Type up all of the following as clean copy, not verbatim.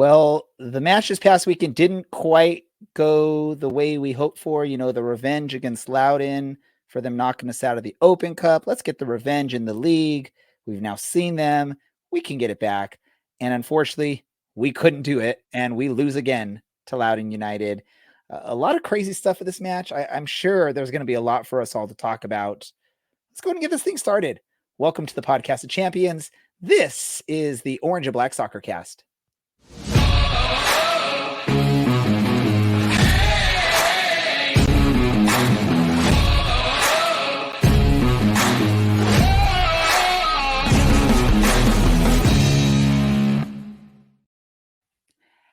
Well, the match this past weekend didn't quite go the way we hoped for. The revenge against Loudoun for them knocking us out of the Open Cup. Let's get the revenge in the league. We've now seen them. We can get it back. And unfortunately, we couldn't do it. And we lose again to Loudoun United. A lot of crazy stuff with this match. I'm sure there's going to be a lot for us all to talk about. Let's go ahead and get this thing started. Welcome to the Podcast of Champions. This is the Orange and Black Soccer Cast.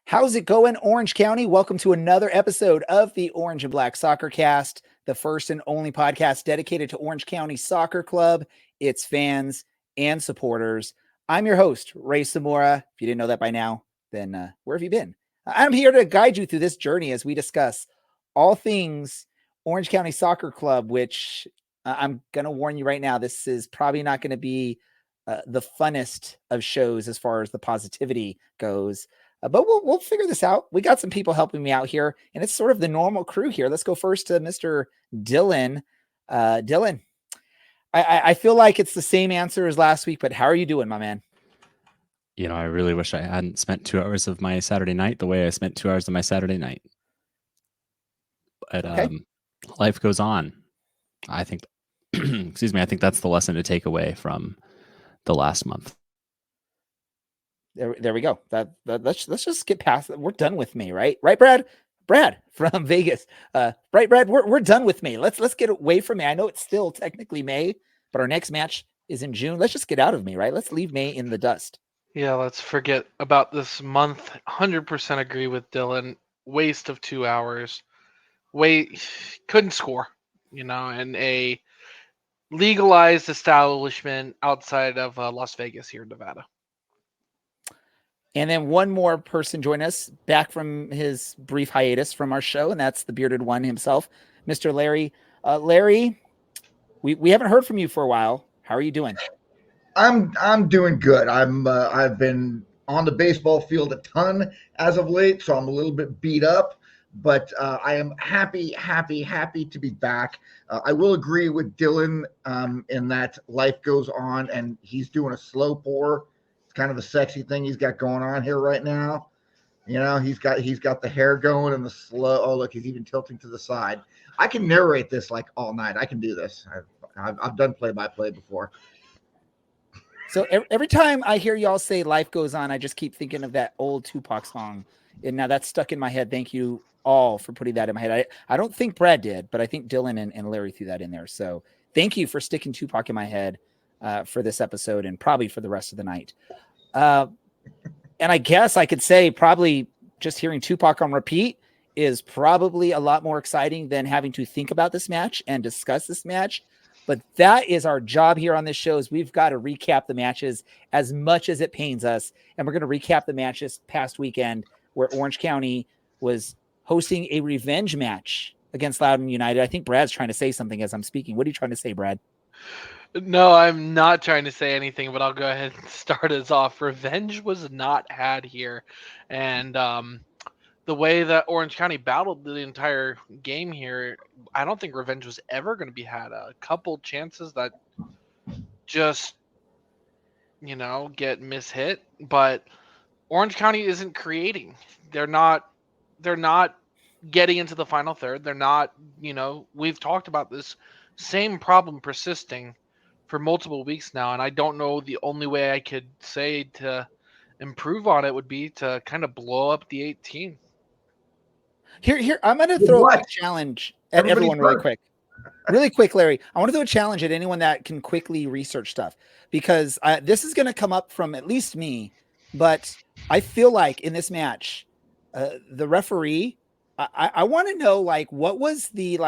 How's it going, Orange County? Welcome to another episode of the Orange and Black Soccer Cast, the first and only podcast dedicated to Orange County Soccer Club, its fans, and supporters. I'm your host, Ray Samora. If you didn't know that by now, then where have you been? I'm here to guide you through this journey as we discuss all things Orange County Soccer Club, which I'm going to warn you right now, this is probably not going to be the funnest of shows as far as the positivity goes. But we'll figure this out. We got some people helping me out here, and it's sort of the normal crew here. Let's go first to Mr. Dylan. Dylan, I feel like it's the same answer as last week, but how are you doing, my man? I really wish I hadn't spent 2 hours of my Saturday night the way I spent 2 hours of my Saturday night. But okay. Life goes on. I think, excuse me, I think that's the lesson to take away from the last month. There we go. Let's just get past that. We're done with me, right? Right, Brad? Brad from Vegas. Right, Brad? We're done with me. Let's get away from me. I know it's still technically May, but our next match is in June. Let's just get out of me, right? Let's leave May in the dust. Yeah, let's forget about this month. 100% agree with Dylan. Waste of 2 hours. Couldn't score, and a legalized establishment outside of Las Vegas here in Nevada. And then one more person join us back from his brief hiatus from our show, and that's the bearded one himself, Mr. Larry. Larry, we haven't heard from you for a while. How are you doing? I'm doing good. I've been on the baseball field a ton as of late, so I'm a little bit beat up, but I am happy to be back. I will agree with Dylan in that life goes on, and he's doing a slow pour. Kind of the sexy thing he's got going on here right now. He's got the hair going and the slow. Oh, look, he's even tilting to the side. I can narrate this like all night. I can do this. I've done play-by-play before. So every time I hear y'all say life goes on, I just keep thinking of that old Tupac song. And now that's stuck in my head. Thank you all for putting that in my head. I don't think Brad did, but I think Dylan and Larry threw that in there. So thank you for sticking Tupac in my head for this episode and probably for the rest of the night. And I guess I could say probably just hearing Tupac on repeat is probably a lot more exciting than having to think about this match and discuss this match. But that is our job here on this show is we've got to recap the matches as much as it pains us. And we're going to recap the matches past weekend where Orange County was hosting a revenge match against Loudoun United. I think Brad's trying to say something as I'm speaking. What are you trying to say, Brad? No, I'm not trying to say anything, but I'll go ahead and start us off. Revenge was not had here. And the way that Orange County battled the entire game here, I don't think revenge was ever going to be had. A couple chances that just, get mishit. But Orange County isn't creating. They're not getting into the final third. They're not, we've talked about this same problem persisting for multiple weeks now, and I don't know, the only way I could say to improve on it would be to kind of blow up the 18. Here, I'm going to throw a challenge at everyone really quick, Larry. I want to throw a challenge at anyone that can quickly research stuff, because this is going to come up from at least me, but I feel like in this match, the referee, I want to know, what was the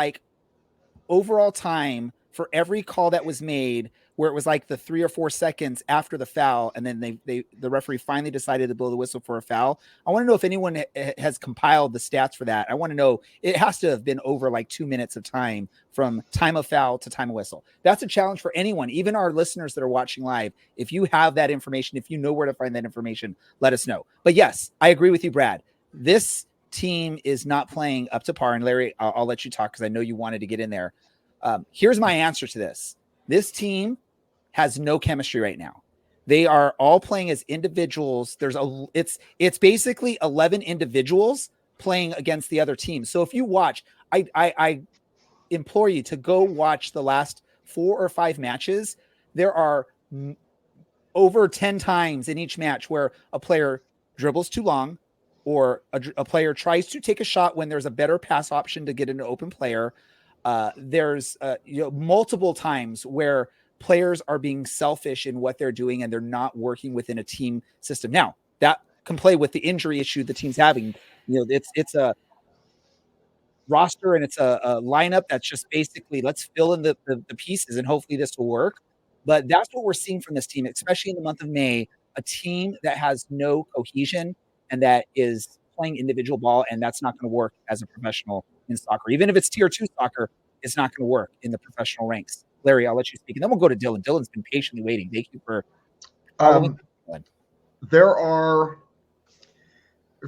overall time for every call that was made where it was like the 3 or 4 seconds after the foul, and then the referee finally decided to blow the whistle for a foul. I want to know if anyone has compiled the stats for that. I want to know, it has to have been over like 2 minutes of time from time of foul to time of whistle. That's a challenge for anyone, even our listeners that are watching live. If you have that information, if you know where to find that information, let us know. But yes, I agree with you, Brad. This team is not playing up to par. And Larry, I'll let you talk because I know you wanted to get in there. Here's my answer to this. This team has no chemistry right now. They are all playing as individuals. It's basically 11 individuals playing against the other team. So if you watch, I implore you to go watch the last 4 or 5 matches. There are over 10 times in each match where a player dribbles too long, or a player tries to take a shot when there's a better pass option to get an open player. There's multiple times where players are being selfish in what they're doing and they're not working within a team system. Now, that can play with the injury issue the team's having. It's a roster and it's a lineup that's just basically, let's fill in the pieces and hopefully this will work. But that's what we're seeing from this team, especially in the month of May, a team that has no cohesion and that is playing individual ball, and that's not going to work as a professional in soccer. Even if it's tier 2 soccer, it's not going to work in the professional ranks. Larry, I'll let you speak, and then we'll go to Dylan. Dylan's been patiently waiting. Thank you for following. There are,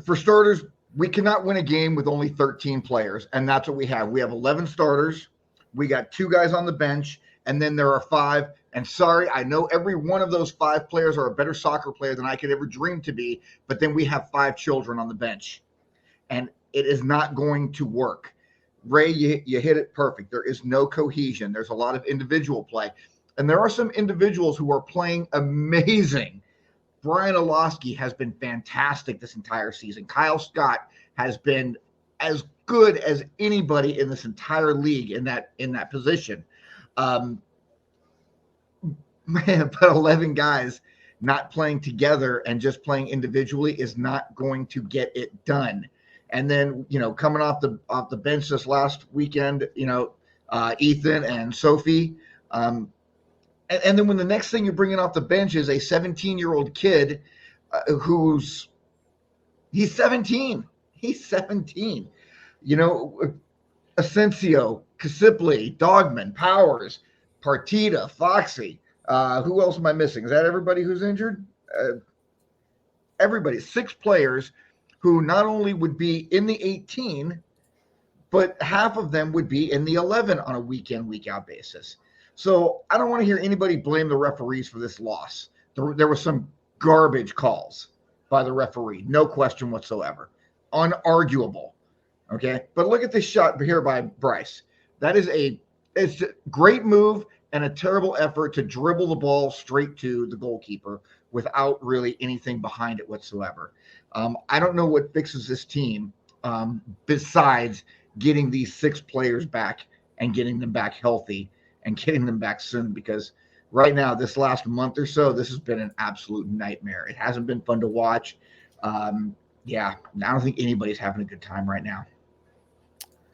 for starters, we cannot win a game with only 13 players, and that's what we have. We have 11 starters. We got 2 guys on the bench, and then there are 5. And sorry, I know every one of those 5 players are a better soccer player than I could ever dream to be, but then we have 5 children on the bench, and it is not going to work. Ray, you hit it perfect. There is no cohesion. There's a lot of individual play, and there are some individuals who are playing amazing. Brian Olofsky has been fantastic this entire season. Kyle Scott has been as good as anybody in this entire league in that position. Man, but 11 guys not playing together and just playing individually is not going to get it done. And then, coming off the bench this last weekend, Ethan and Sophie. And then when the next thing you're bringing off the bench is a 17-year-old kid he's 17. He's 17. Asensio, Kasipli, Dogman, Powers, Partita, Foxy. Who else am I missing? Is that everybody who's injured? Everybody. 6 players who not only would be in the 18, but half of them would be in the 11 on a week-in, week-out basis. So I don't want to hear anybody blame the referees for this loss. There were some garbage calls by the referee, no question whatsoever. Unarguable. Okay? But look at this shot here by Bryce. It's a great move and a terrible effort to dribble the ball straight to the goalkeeper without really anything behind it whatsoever. I don't know what fixes this team besides getting these 6 players back and getting them back healthy and getting them back soon, because right now, this last month or so, this has been an absolute nightmare. It hasn't been fun to watch. I don't think anybody's having a good time right now.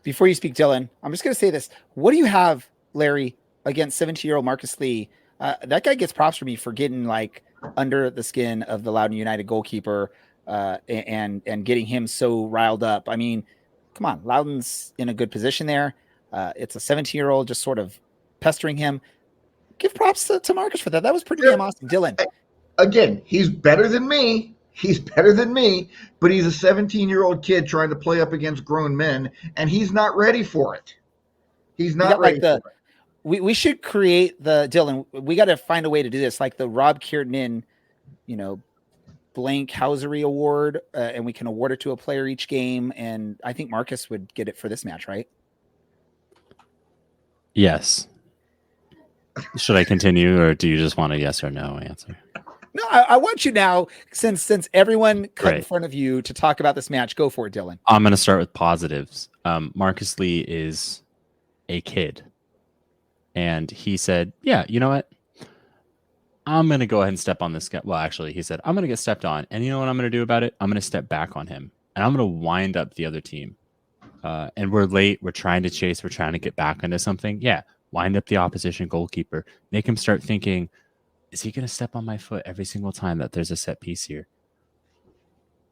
Before you speak, Dylan, I'm just going to say this. What do you have, Larry, against 17-year-old Marcus Lee? That guy gets props for me for getting under the skin of the Loudoun United goalkeeper and getting him so riled up. I mean, come on, Loudoun's in a good position there. It's a 17-year-old just sort of pestering him. Give props to Marcus for that. That was pretty damn awesome. Dylan. Again, he's better than me. But he's a 17-year-old kid trying to play up against grown men, and he's not ready for it. He's not ready for it. We should create Dylan. We got to find a way to do this, like the Rob Kiernan, blank Housery Award, and we can award it to a player each game. And I think Marcus would get it for this match, right? Yes. Should I continue, or do you just want a yes or no answer? No, I want you now, since everyone cut in front of you to talk about this match. Go for it, Dylan. I'm going to start with positives. Marcus Lee is a kid. And he said, yeah, you know what? I'm going to go ahead and step on this guy. Well, actually, he said, I'm going to get stepped on. And you know what I'm going to do about it? I'm going to step back on him. And I'm going to wind up the other team. And we're late. We're trying to chase. We're trying to get back into something. Yeah, wind up the opposition goalkeeper, make him start thinking, is he going to step on my foot every single time that there's a set piece here?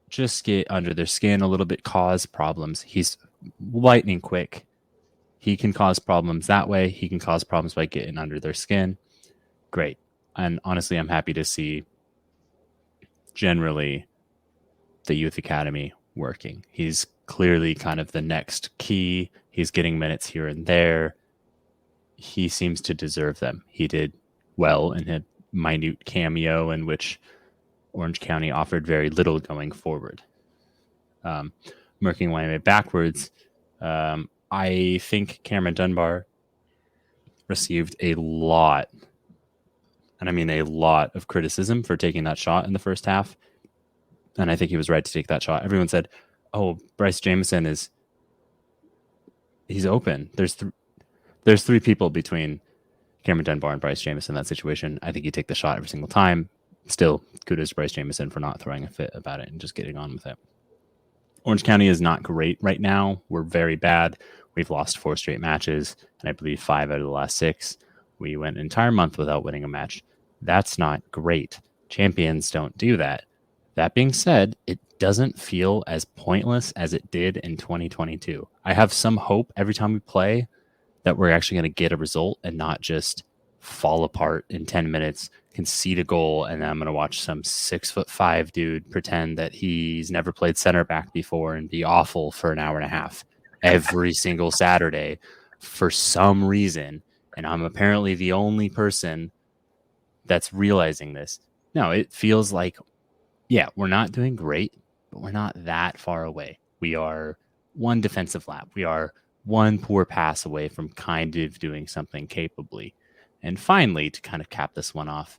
Just get under their skin a little bit, cause problems. He's lightning quick. He can cause problems that way. He can cause problems by getting under their skin. Great. And honestly, I'm happy to see generally the youth academy working. He's clearly kind of the next key. He's getting minutes here and there. He seems to deserve them. He did well in a minute cameo in which Orange County offered very little going forward. Working my way backwards, I think Cameron Dunbar received a lot, and I mean a lot, of criticism for taking that shot in the first half. And I think he was right to take that shot. Everyone said, oh, Bryce Jamieson he's open. There's three people between Cameron Dunbar and Bryce Jamieson in that situation. I think you take the shot every single time. Still, kudos to Bryce Jamieson for not throwing a fit about it and just getting on with it. Orange County is not great right now. We're very bad. We've lost 4 straight matches, and I believe 5 out of the last 6. We went an entire month without winning a match. That's not great. Champions don't do that. That being said, it doesn't feel as pointless as it did in 2022. I have some hope every time we play that we're actually going to get a result and not just fall apart in 10 minutes, concede a goal, and then I'm going to watch some 6'5" dude pretend that he's never played center back before and be awful for an hour and a half every single Saturday for some reason. And I'm apparently the only person that's realizing this. No, it feels like, yeah, we're not doing great, but we're not that far away. We are one defensive lap. We are one poor pass away from kind of doing something capably. And finally, to kind of cap this one off,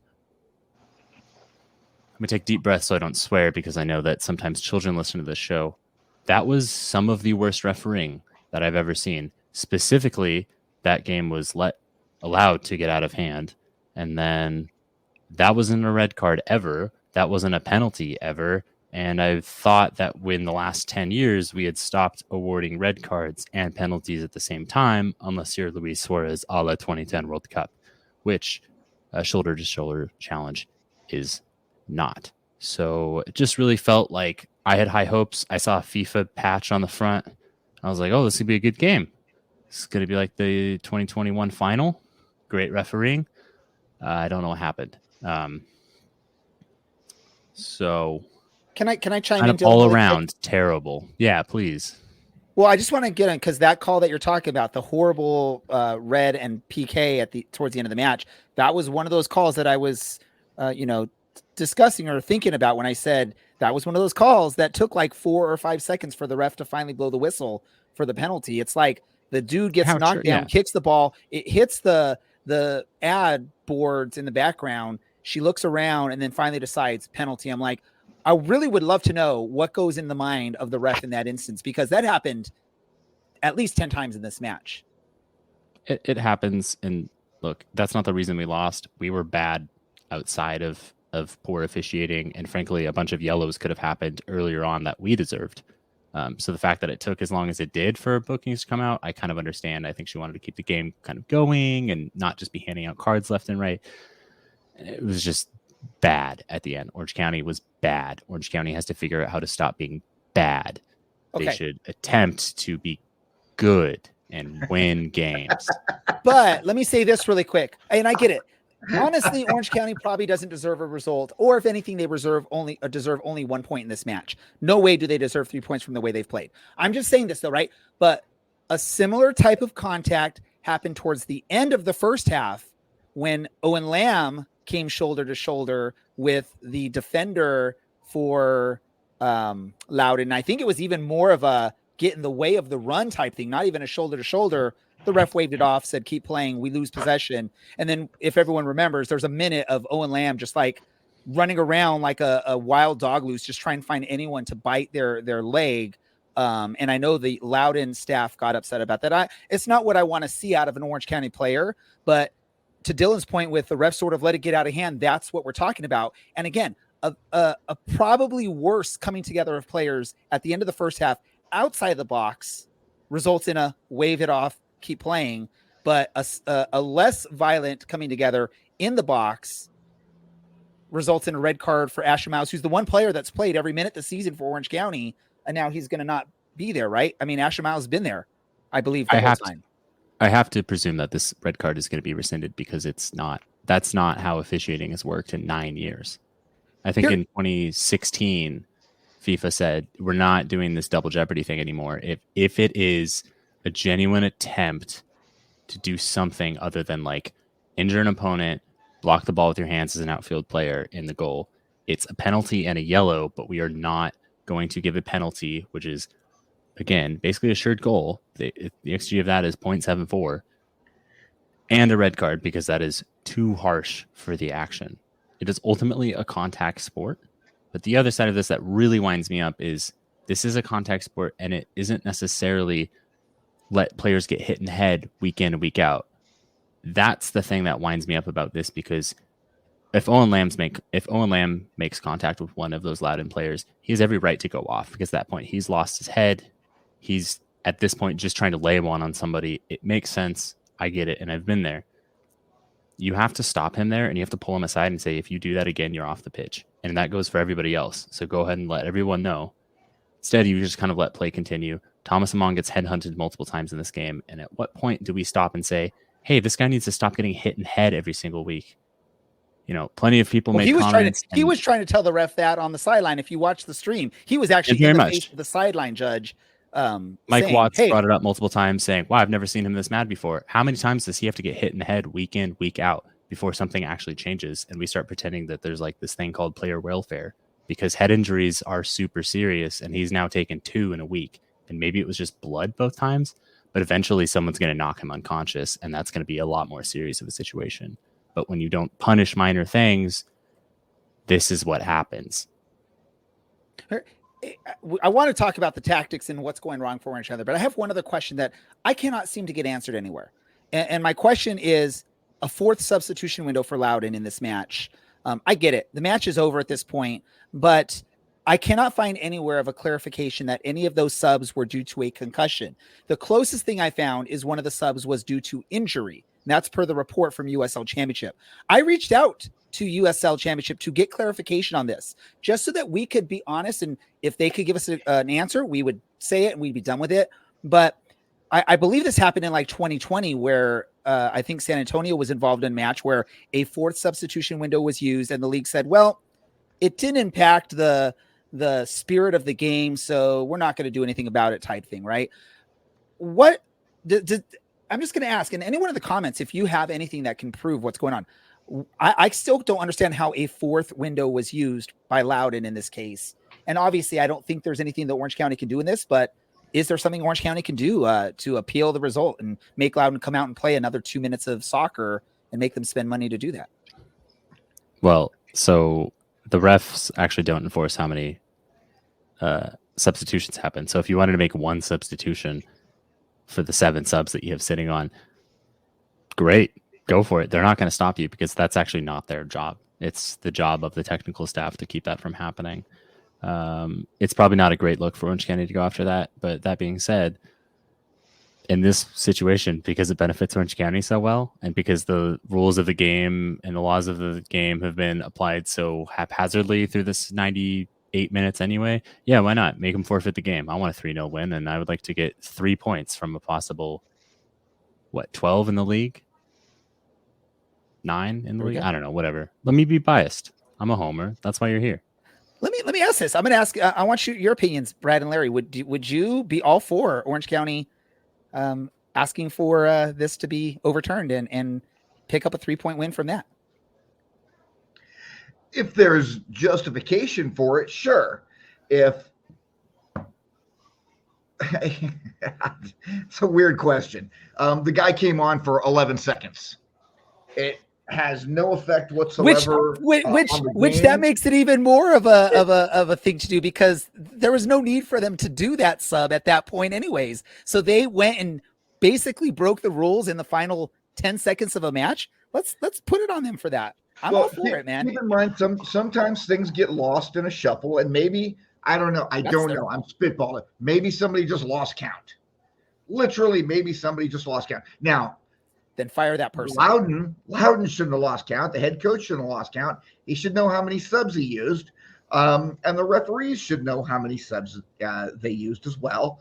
I'm going to take deep breaths so I don't swear, because I know that sometimes children listen to this show. That was some of the worst refereeing that I've ever seen. Specifically, that game was allowed to get out of hand. And then that wasn't a red card ever. That wasn't a penalty ever. And I thought that when the last 10 years we had stopped awarding red cards and penalties at the same time, unless you're Luis Suarez a la 2010 World Cup, which a shoulder-to-shoulder challenge is not. So it just really felt like I had high hopes. I saw a FIFA patch on the front. I was like, oh, this could be a good game. It's going to be like the 2021 final. Great refereeing. I don't know what happened. So can I chime kind in? of all around terrible. Yeah, please. Well, I just want to get in, because that call that you're talking about, the horrible red and PK towards the end of the match, that was one of those calls that I was, discussing or thinking about when I said that was one of those calls that took like 4 or 5 seconds for the ref to finally blow the whistle for the penalty. It's like the dude gets knocked down, kicks the ball, it hits the ad boards in the background. She looks around and then finally decides penalty. I'm like, I really would love to know what goes in the mind of the ref in that instance, because that happened at least 10 times in this match. It happens. And look, that's not the reason we lost. We were bad outside of poor officiating. And frankly, a bunch of yellows could have happened earlier on that we deserved. So the fact that it took as long as it did for bookings to come out, I kind of understand. I think she wanted to keep the game kind of going and not just be handing out cards left and right. It was just bad at the end. Orange County was bad. Orange County has to figure out how to stop being bad. Okay. They should attempt to be good and win games. But let me say this really quick, and I get it. Honestly, Orange County probably doesn't deserve a result, or if anything, they deserve only 1 point in this match. No way do they deserve 3 points from the way they've played. I'm just saying this though, right? But a similar type of contact happened towards the end of the first half when Owen Lamb came shoulder to shoulder with the defender for Loudoun. I think it was even more of a get in the way of the run type thing, not even a shoulder to shoulder. The ref waved it off, said, keep playing. We lose possession. And then if everyone remembers, there's a minute of Owen Lamb just like running around like a wild dog loose, just trying to find anyone to bite their leg. And I know the Loudoun staff got upset about that. It's not what I want to see out of an Orange County player, but to Dylan's point with the ref sort of let it get out of hand, that's what we're talking about. And again, a probably worse coming together of players at the end of the first half outside the box results in a wave it off, keep playing. but a less violent coming together in the box results in a red card for Asher Miles, who's the one player that's played every minute this season for Orange County, and now he's going to not be there, right? I mean, Asher Miles has been there, I believe, the whole time. I have to presume that this red card is going to be rescinded because that's not how officiating has worked in 9 years. I think in 2016, FIFA said, we're not doing this double jeopardy thing anymore. If it is a genuine attempt to do something other than like injure an opponent, block the ball with your hands as an outfield player in the goal, it's a penalty and a yellow, but we are not going to give a penalty, which is, again, basically assured goal. The XG of that is 0.74, and a red card because that is too harsh for the action. It is ultimately a contact sport. But the other side of this that really winds me up is this is a contact sport, and it isn't necessarily let players get hit in the head week in and week out. That's the thing that winds me up about this, because if Owen Lamb makes contact with one of those Loudoun players, he has every right to go off, because at that point he's lost his head. He's at this point just trying to lay one on somebody. It makes sense. I get it, and I've been there. You have to stop him there, and you have to pull him aside and say, if you do that again, you're off the pitch. And that goes for everybody else. So go ahead and let everyone know. Instead, you just kind of let play continue. Thomas Amon gets headhunted multiple times in this game. And at what point do we stop and say, hey, this guy needs to stop getting hit in the head every single week? You know, plenty of people make comments. He was trying to tell the ref that on the sideline. If you watch the stream, he was actually in the face of the sideline judge. Mike Watts brought it up multiple times saying, wow, I've never seen him this mad before. How many times does he have to get hit in the head week in, week out before something actually changes? And we start pretending that there's like this thing called player welfare, because head injuries are super serious, and he's now taken 2 in a week. And maybe it was just blood both times, but eventually someone's going to knock him unconscious, and that's going to be a lot more serious of a situation. But when you don't punish minor things, this is what happens. I want to talk about the tactics and what's going wrong for each other, but I have one other question that I cannot seem to get answered anywhere. And my question is a 4th substitution window for Loudoun in this match. I get it. The match is over at this point, but I cannot find anywhere of a clarification that any of those subs were due to a concussion. The closest thing I found is one of the subs was due to injury. And that's per the report from USL Championship. I reached out to USL Championship to get clarification on this, just so that we could be honest. And if they could give us an answer, we would say it and we'd be done with it. But I believe this happened in like 2020, where I think San Antonio was involved in a match where a 4th substitution window was used, and the league said, well, it didn't impact the spirit of the game, so we're not going to do anything about it, type thing, right? What I'm just going to ask, and anyone in the comments, if you have anything that can prove what's going on. I still don't understand how a 4th window was used by Loudoun in this case. And obviously, I don't think there's anything that Orange County can do in this, but is there something Orange County can do to appeal the result and make Loudoun come out and play another 2 minutes of soccer and make them spend money to do that? Well, so the refs actually don't enforce how many substitutions happen. So if you wanted to make 1 substitution for the 7 subs that you have sitting on, great. Go for it. They're not going to stop you, because that's actually not their job. It's the job of the technical staff to keep that from happening. It's probably not a great look for Orange County to go after that. But that being said, in this situation, because it benefits Orange County so well, and because the rules of the game and the laws of the game have been applied so haphazardly through this 98 minutes anyway, yeah, why not? Make them forfeit the game. I want a 3-0 win, and I would like to get 3 points from a possible, 12 in the league? 9 in the league? I don't know, whatever. Let me be biased. I'm a homer. That's why you're here. Let me ask this. I'm going to ask. I want your opinions, Brad and Larry. Would you be all for Orange County asking for this to be overturned and pick up a 3-point win from that? If there's justification for it, sure. If it's a weird question. The guy came on for 11 seconds. It has no effect whatsoever. Which that makes it even more of a thing to do, because there was no need for them to do that sub at that point anyways. So they went and basically broke the rules in the final 10 seconds of a match. Let's put it on them for that. I'm all for it, man. Keep in mind, sometimes things get lost in a shuffle, and maybe, I don't know. I don't know. I'm spitballing. Maybe somebody just lost count. Literally, maybe somebody just lost count. Now, then fire that person. Loudoun shouldn't have lost count. The head coach shouldn't have lost count. He should know how many subs he used. And the referees should know how many subs they used as well.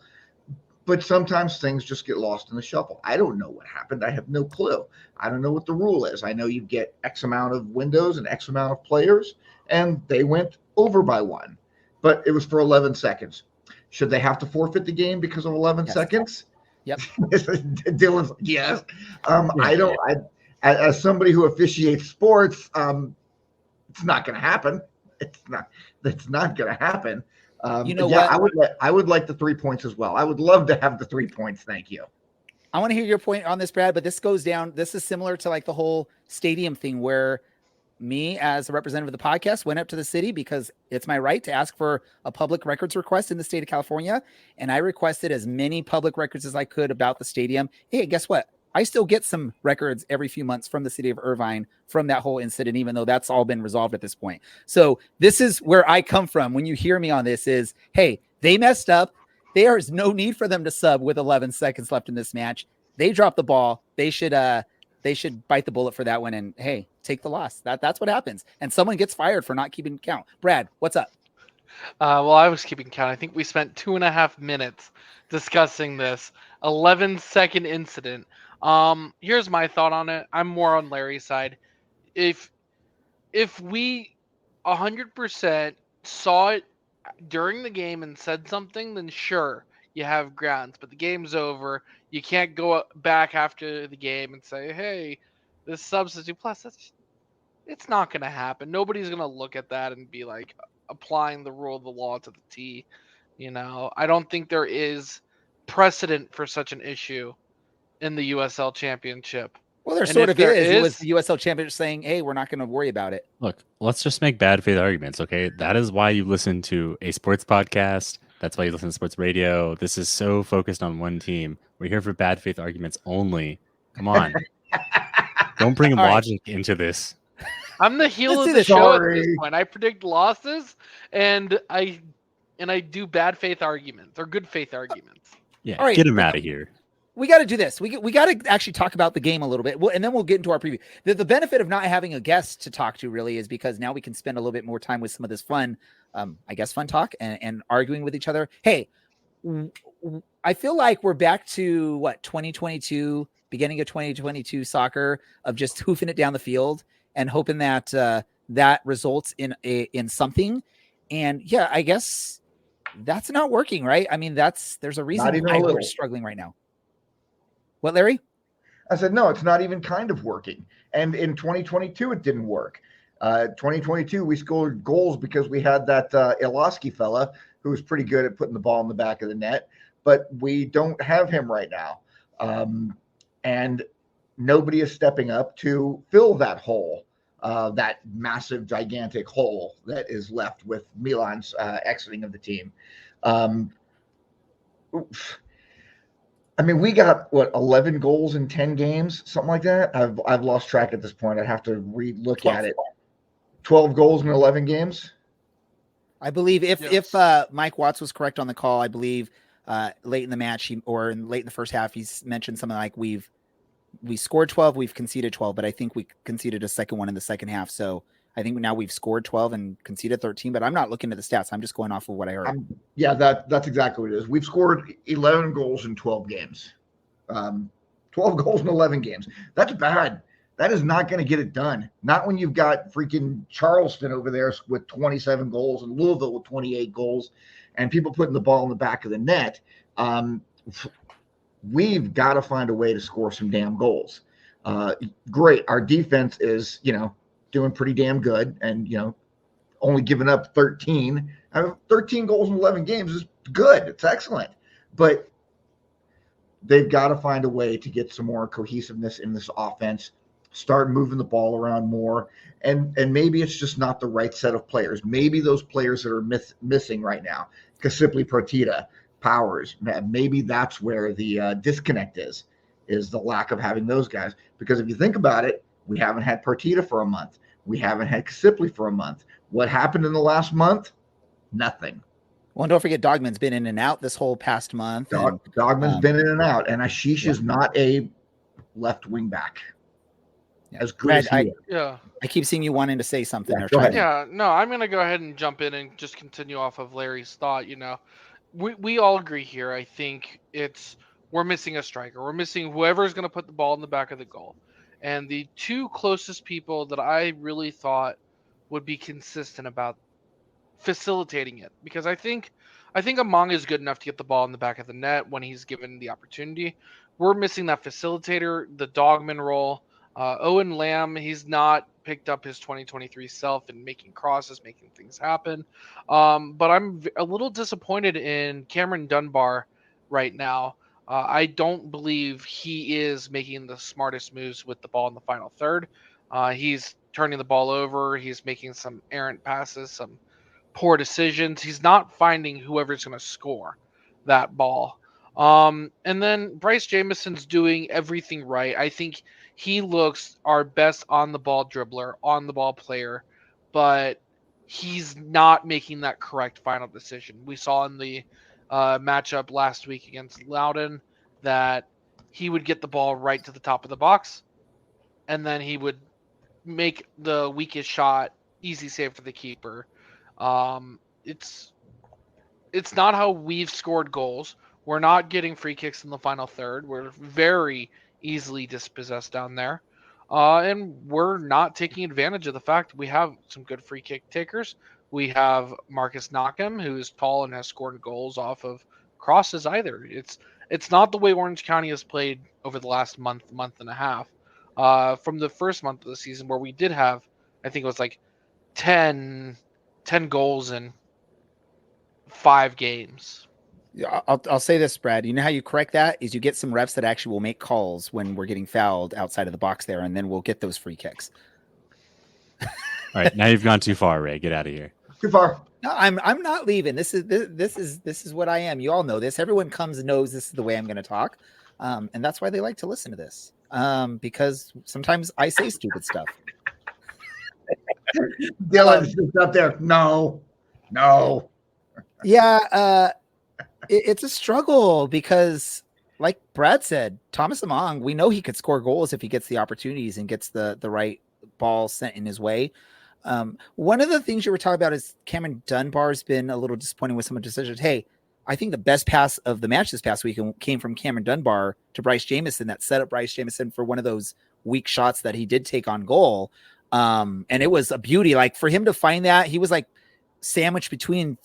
But sometimes things just get lost in the shuffle. I don't know what happened. I have no clue. I don't know what the rule is. I know you get X amount of windows and X amount of players, and they went over by one. But it was for 11 seconds. Should they have to forfeit the game because of 11 seconds? Yep. Dylan's yes. As somebody who officiates sports, it's not going to happen. That's not going to happen. What? I would like the 3 points as well. I would love to have the 3 points. Thank you. I want to hear your point on this, Brad, but this goes down. This is similar to like the whole stadium thing where me as a representative of the podcast went up to the city because it's my right to ask for a public records request in the state of California. And I requested as many public records as I could about the stadium. Hey, guess what? I still get some records every few months from the city of Irvine from that whole incident, even though that's all been resolved at this point. So this is where I come from. When you hear me on this is, hey, they messed up. There is no need for them to sub with 11 seconds left in this match. They dropped the ball. They should bite the bullet for that one. And hey, take the loss. That's what happens. And someone gets fired for not keeping count. Brad, what's up? Well, I was keeping count. I think we spent 2.5 minutes discussing this 11-second incident. Here's my thought on it. I'm more on Larry's side. If we 100% saw it during the game and said something, then sure, you have grounds. But the game's over. You can't go back after the game and say, hey, this substitute plus, it's not going to happen. Nobody's going to look at that and be like applying the rule of the law to the T. I don't think there is precedent for such an issue in the USL Championship. Well, there sort of is. It was the USL Championship saying, hey, we're not going to worry about it. Look, let's just make bad faith arguments, okay? That is why you listen to a sports podcast. That's why you listen to sports radio. This is so focused on one team. We're here for bad faith arguments only. Come on. Don't bring logic into this. I'm the heel of the show at this point. I predict losses, and I do bad faith arguments or good faith arguments. Yeah, right, get him out of here. We got to do this. We got to actually talk about the game a little bit, and then we'll get into our preview. The benefit of not having a guest to talk to really is because now we can spend a little bit more time with some of this fun, fun talk and arguing with each other. Hey, I feel like we're back to 2022, beginning of 2022 soccer of just hoofing it down the field and hoping that that results in something. And yeah, I guess that's not working, right? I mean, there's a reason why we're struggling right now. What, Larry? I said, no, it's not even kind of working. And in 2022, it didn't work. 2022, we scored goals because we had that Iloski fella who was pretty good at putting the ball in the back of the net, but we don't have him right now. And nobody is stepping up to fill that hole, that massive, gigantic hole that is left with Milan's exiting of the team. I mean, we got 11 goals in 10 games, something like that. I've lost track at this point. I'd have to look at it. 12 goals in 11 games. I believe if Mike Watts was correct on the call, I believe late in the match late in the first half, he's mentioned something like we scored 12, we've conceded 12, but I think we conceded a second one in the second half. So I think now we've scored 12 and conceded 13, but I'm not looking at the stats. I'm just going off of what I heard. That's exactly what it is. We've scored 11 goals in 12 games. 12 goals in 11 games. That's bad. That is not going to get it done. Not when you've got freaking Charleston over there with 27 goals and Louisville with 28 goals and people putting the ball in the back of the net. We've got to find a way to score some damn goals. Great. Our defense is, doing pretty damn good and, only giving up 13. 13 goals in 11 games is good. It's excellent. But they've got to find a way to get some more cohesiveness in this offense, start moving the ball around more. And maybe it's just not the right set of players. Maybe those players that are missing right now, Kasipli, Partita, Powers, maybe that's where the disconnect is the lack of having those guys. Because if you think about it, we haven't had Partita for a month. We haven't had Kasipli for a month. What happened in the last month? Nothing. Well, and don't forget, Dogman's been in and out this whole past month. Dogman's been in and out. And Ashish is not a left wing back. Yeah. As good Brad, as he is. Yeah. I keep seeing you wanting to say something Yeah, there. go Try ahead. to- Yeah, no, I'm gonna go ahead and jump in and just continue off of Larry's thought. We all agree here. I think we're missing a striker. We're missing whoever's gonna put the ball in the back of the goal. And the two closest people that I really thought would be consistent about facilitating it, because I think Among is good enough to get the ball in the back of the net when he's given the opportunity. We're missing that facilitator, the dogman role. Owen Lamb, he's not picked up his 2023 self in making crosses, making things happen. But I'm a little disappointed in Cameron Dunbar right now. I don't believe he is making the smartest moves with the ball in the final third. He's turning the ball over. He's making some errant passes, some poor decisions. He's not finding whoever's going to score that ball. And then Bryce Jamison's doing everything right. I think he looks our best on the ball dribbler, on the ball player, but he's not making that correct final decision. We saw in the matchup last week against Loudoun that he would get the ball right to the top of the box, and then he would make the weakest shot easy save for the keeper. It's not how we've scored goals. We're not getting free kicks in the final third. We're very easily dispossessed down there. And we're not taking advantage of the fact we have some good free kick takers. We have Marcus Knockham, who is tall and has scored goals off of crosses either. It's not the way Orange County has played over the last month and a half. From the first month of the season where we did have, I think it was like 10 goals in 5 games. Yeah, I'll say this, Brad. You know how you correct that is you get some refs that actually will make calls when we're getting fouled outside of the box there, and then we'll get those free kicks. All right, now you've gone too far, Ray. Get out of here. Too far. No, I'm not leaving. This is what I am. You all know this. Everyone comes and knows this is the way I'm going to talk, and that's why they like to listen to this. Because sometimes I say stupid stuff. Dylan's just up there. No. Yeah, it's a struggle because, like Brad said, Thomas Among, we know he could score goals if he gets the opportunities and gets the right ball sent in his way. One of the things you were talking about is Cameron Dunbar's been a little disappointing with some of the decisions. Hey, I think the best pass of the match this past week came from Cameron Dunbar to Bryce Jamison that set up Bryce Jamison for one of those weak shots that he did take on goal. And it was a beauty. Like for him to find that, he was like sandwiched between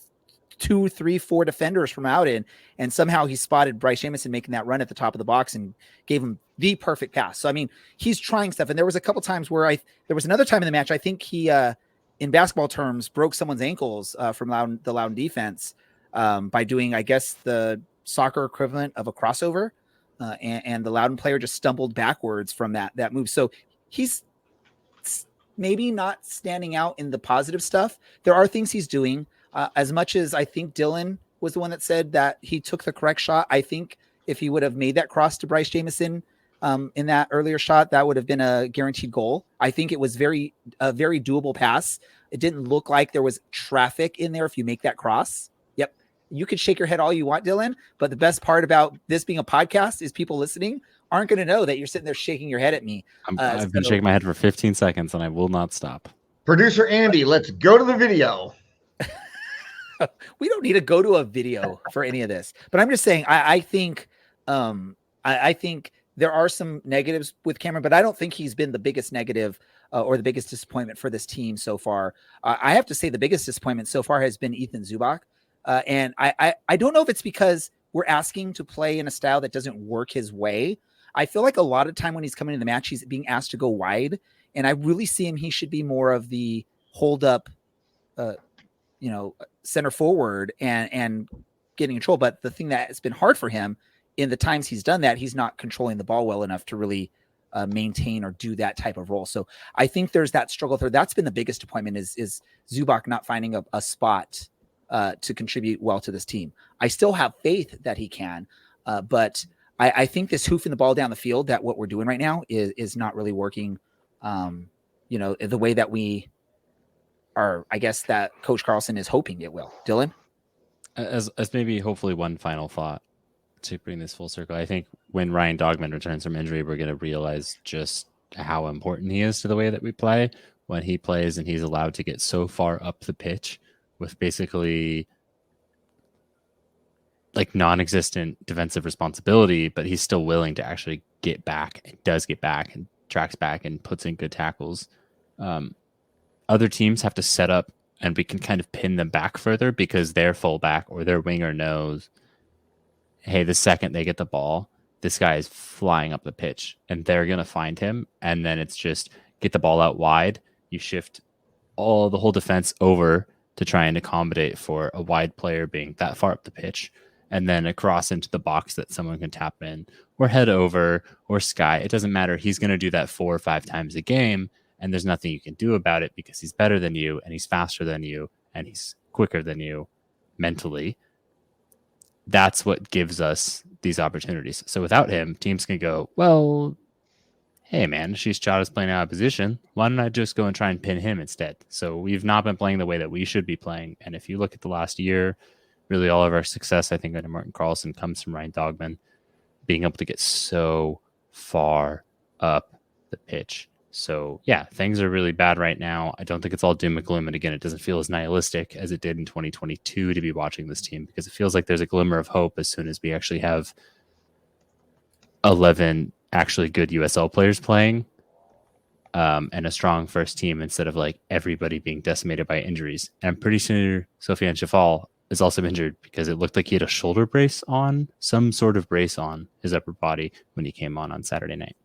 2, 3, 4 defenders from out in, and somehow he spotted Bryce Jamison making that run at the top of the box and gave him the perfect pass. So, I mean, he's trying stuff. And there was a couple times where there was another time in the match, I think he, in basketball terms, broke someone's ankles from the Loudoun defense by doing, I guess, the soccer equivalent of a crossover. And the Loudoun player just stumbled backwards from that move. So he's maybe not standing out in the positive stuff. There are things he's doing. As much as I think Dylan was the one that said that he took the correct shot, I think if he would have made that cross to Bryce Jamison in that earlier shot, that would have been a guaranteed goal. I think it was a very doable pass. It didn't look like there was traffic in there if you make that cross. Yep. You could shake your head all you want, Dylan, but the best part about this being a podcast is people listening aren't going to know that you're sitting there shaking your head at me. I've been shaking my head for 15 seconds and I will not stop. Producer Andy, let's go to the video. We don't need to go to a video for any of this, but I'm just saying, I think there are some negatives with Cameron, but I don't think he's been the biggest negative or the biggest disappointment for this team so far. I have to say the biggest disappointment so far has been Ethan Zubak. And I don't know if it's because we're asking to play in a style that doesn't work his way. I feel like a lot of time when he's coming in the match, he's being asked to go wide. And I really see him, he should be more of the hold up, center forward and getting control. But the thing that has been hard for him in the times he's done that, he's not controlling the ball well enough to really maintain or do that type of role. So I think there's that struggle there. That's been the biggest disappointment is Zubak not finding a spot to contribute well to this team. I still have faith that he can, but I think this hoofing the ball down the field, that what we're doing right now is not really working, the way that we are, I guess that Coach Carlson is hoping it will. Dylan? As maybe hopefully one final thought. to bring this full circle, I think when Ryan Dogman returns from injury, we're going to realize just how important he is to the way that we play when he plays and he's allowed to get so far up the pitch with basically like non-existent defensive responsibility, but he's still willing to actually get back and does get back and tracks back and puts in good tackles. Other teams have to set up and we can kind of pin them back further because their fullback or their winger knows, hey, the second they get the ball, this guy is flying up the pitch and they're going to find him. And then it's just get the ball out wide. You shift the whole defense over to try and accommodate for a wide player being that far up the pitch, and then across into the box that someone can tap in or head over or sky. It doesn't matter. He's going to do that 4 or 5 times a game, and there's nothing you can do about it because he's better than you and he's faster than you and he's quicker than you mentally. That's what gives us these opportunities. So without him, teams can go, well, hey, man, she's Chada's playing out of position. Why don't I just go and try and pin him instead? So we've not been playing the way that we should be playing. And if you look at the last year, really all of our success, I think, under Martin Carlson comes from Ryan Dogman being able to get so far up the pitch. So, yeah, things are really bad right now. I don't think it's all doom and gloom. And again, it doesn't feel as nihilistic as it did in 2022 to be watching this team because it feels like there's a glimmer of hope as soon as we actually have 11 actually good USL players playing and a strong first team instead of like everybody being decimated by injuries. And I'm pretty sure Sofiane Chafal is also injured because it looked like he had a shoulder brace on, some sort of brace on his upper body when he came on Saturday night.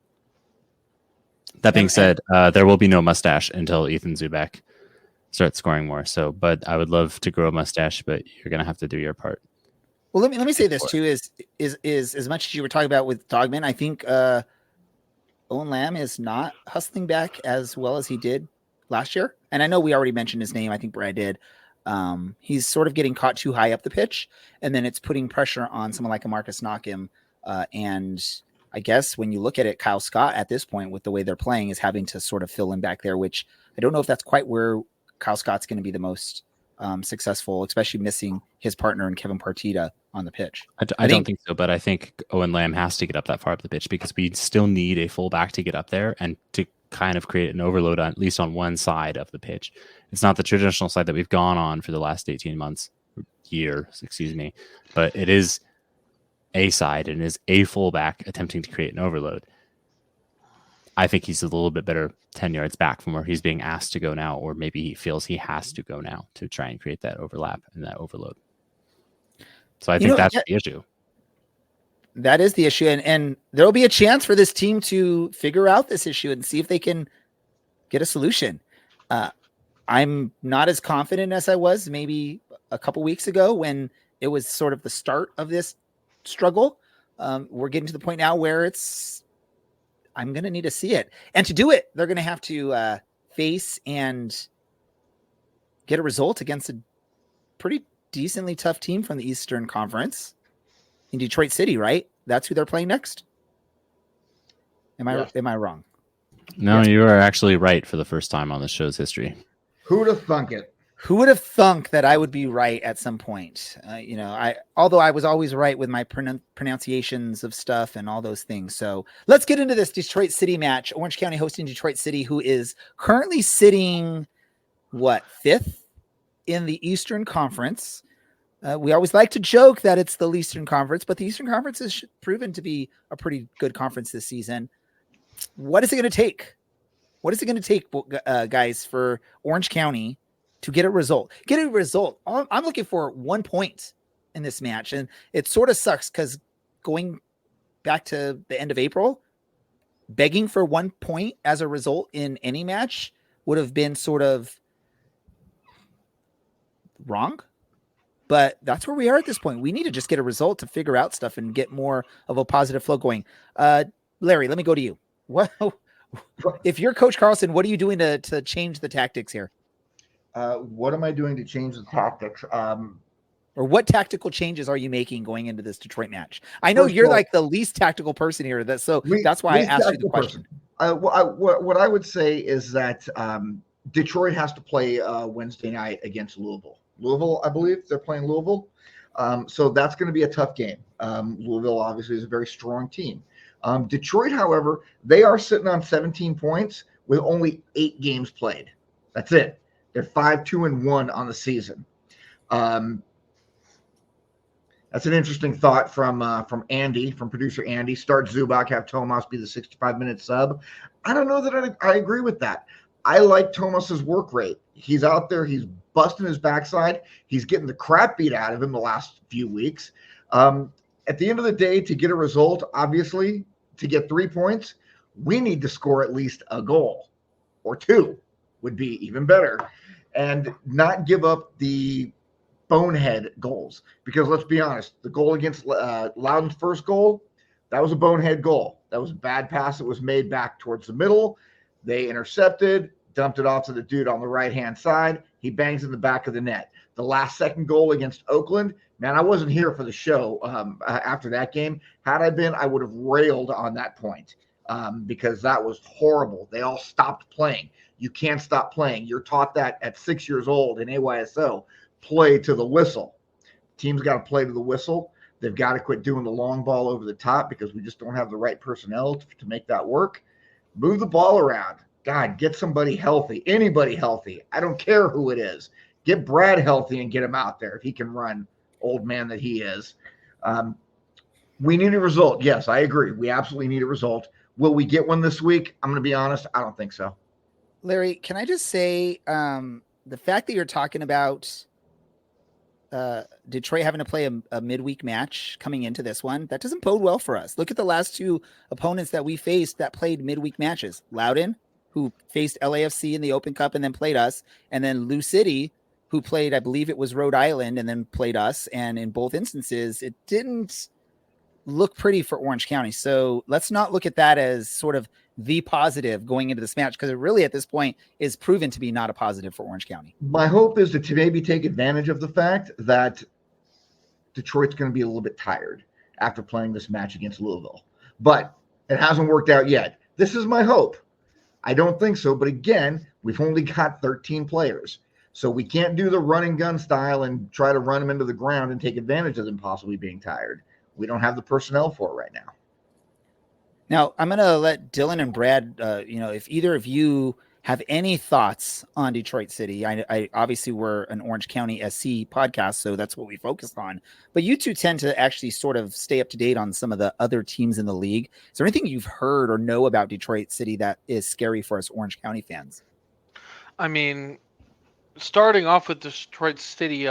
That being said, there will be no mustache until Ethan Zubak starts scoring more. So, but I would love to grow a mustache, but you're going to have to do your part. Well, let me say this too: is as much as you were talking about with Dogman, I think Owen Lamb is not hustling back as well as he did last year. And I know we already mentioned his name. I think Brad did. He's sort of getting caught too high up the pitch, and then it's putting pressure on someone like a Marcus Knockham. And I guess when you look at it, Kyle Scott at this point with the way they're playing is having to sort of fill in back there, which I don't know if that's quite where Kyle Scott's going to be the most successful, especially missing his partner and Kevin Partita on the pitch. I don't think so, but I think Owen Lamb has to get up that far up the pitch because we still need a fullback to get up there and to kind of create an overload on at least on one side of the pitch. It's not the traditional side that we've gone on for the last 18 months, but it is a side and is a fullback attempting to create an overload. I think he's a little bit better 10 yards back from where he's being asked to go now, or maybe he feels he has to go now to try and create that overlap and that overload. So I think that's the issue. That is the issue. And there'll be a chance for this team to figure out this issue and see if they can get a solution. I'm not as confident as I was maybe a couple weeks ago when it was sort of the start of this struggle. We're getting to the point now where I'm going to need to see it. And to do it, they're going to have to face and get a result against a pretty decently tough team from the Eastern Conference in Detroit City, right? That's who they're playing next. Am I wrong? No, you are actually right for the first time on the show's history. Who'd have thunk it? Who would have thunk that I would be right at some point? Although I was always right with my pronunciations of stuff and all those things. So let's get into this Detroit City match. Orange County hosting Detroit City, who is currently sitting, 5th in the Eastern Conference. We always like to joke that it's the Eastern Conference, but the Eastern Conference has proven to be a pretty good conference this season. What is it going to take? What is it going to take, guys, for Orange County to get a result? I'm looking for 1 point in this match. And it sort of sucks because going back to the end of April, begging for 1 point as a result in any match would have been sort of wrong. But that's where we are at this point. We need to just get a result to figure out stuff and get more of a positive flow going. Larry, let me go to you. If you're Coach Carlson, what are you doing to change the tactics here? What am I doing to change the tactics? Or what tactical changes are you making going into this Detroit match? I know you're like the least tactical person here. That's why I asked you the question. What I would say is that Detroit has to play Wednesday night against Louisville. I believe they're playing Louisville. So that's going to be a tough game. Louisville obviously is a very strong team. Detroit, however, they are sitting on 17 points with only 8 games played. That's it. They're 5-2-1 on the season. That's an interesting thought from Andy, from producer Andy. Start Zubac, have Tomas be the 65-minute sub. I don't know that I agree with that. I like Tomas's work rate. He's out there. He's busting his backside. He's getting the crap beat out of him the last few weeks. At the end of the day, to get a result, obviously, to get 3 points, we need to score at least a goal or 2 would be even better, and not give up the bonehead goals. Because let's be honest, the goal against Loudoun's first goal, that was a bonehead goal. That was a bad pass that was made back towards the middle. They intercepted, dumped it off to the dude on the right-hand side. He bangs in the back of the net. The last second goal against Oakland, man, I wasn't here for the show after that game. Had I been, I would have railed on that point because that was horrible. They all stopped playing. You can't stop playing. You're taught that at 6 years old in AYSO. Play to the whistle. Team's got to play to the whistle. They've got to quit doing the long ball over the top because we just don't have the right personnel to make that work. Move the ball around. God, get somebody healthy. Anybody healthy. I don't care who it is. Get Brad healthy and get him out there if he can run, old man that he is. We need a result. Yes, I agree. We absolutely need a result. Will we get one this week? I'm going to be honest. I don't think so. Larry, can I just say the fact that you're talking about Detroit having to play a midweek match coming into this one, that doesn't bode well for us. Look at the last 2 opponents that we faced that played midweek matches. Loudoun, who faced LAFC in the Open Cup and then played us, and then Lou City, who played, I believe it was Rhode Island, and then played us. And in both instances, it didn't look pretty for Orange County. So let's not look at that as sort of the positive going into this match, because it really at this point is proven to be not a positive for Orange County. My hope is to maybe take advantage of the fact that Detroit's going to be a little bit tired after playing this match against Louisville, but it hasn't worked out yet. This is my hope. I don't think so, but again, we've only got 13 players, so we can't do the run and gun style and try to run them into the ground and take advantage of them possibly being tired. We don't have the personnel for it right now. Now, I'm going to let Dylan and Brad, if either of you have any thoughts on Detroit City. I obviously we're an Orange County SC podcast, so that's what we focused on. But you two tend to actually sort of stay up to date on some of the other teams in the league. Is there anything you've heard or know about Detroit City that is scary for us Orange County fans? I mean, starting off with Detroit City,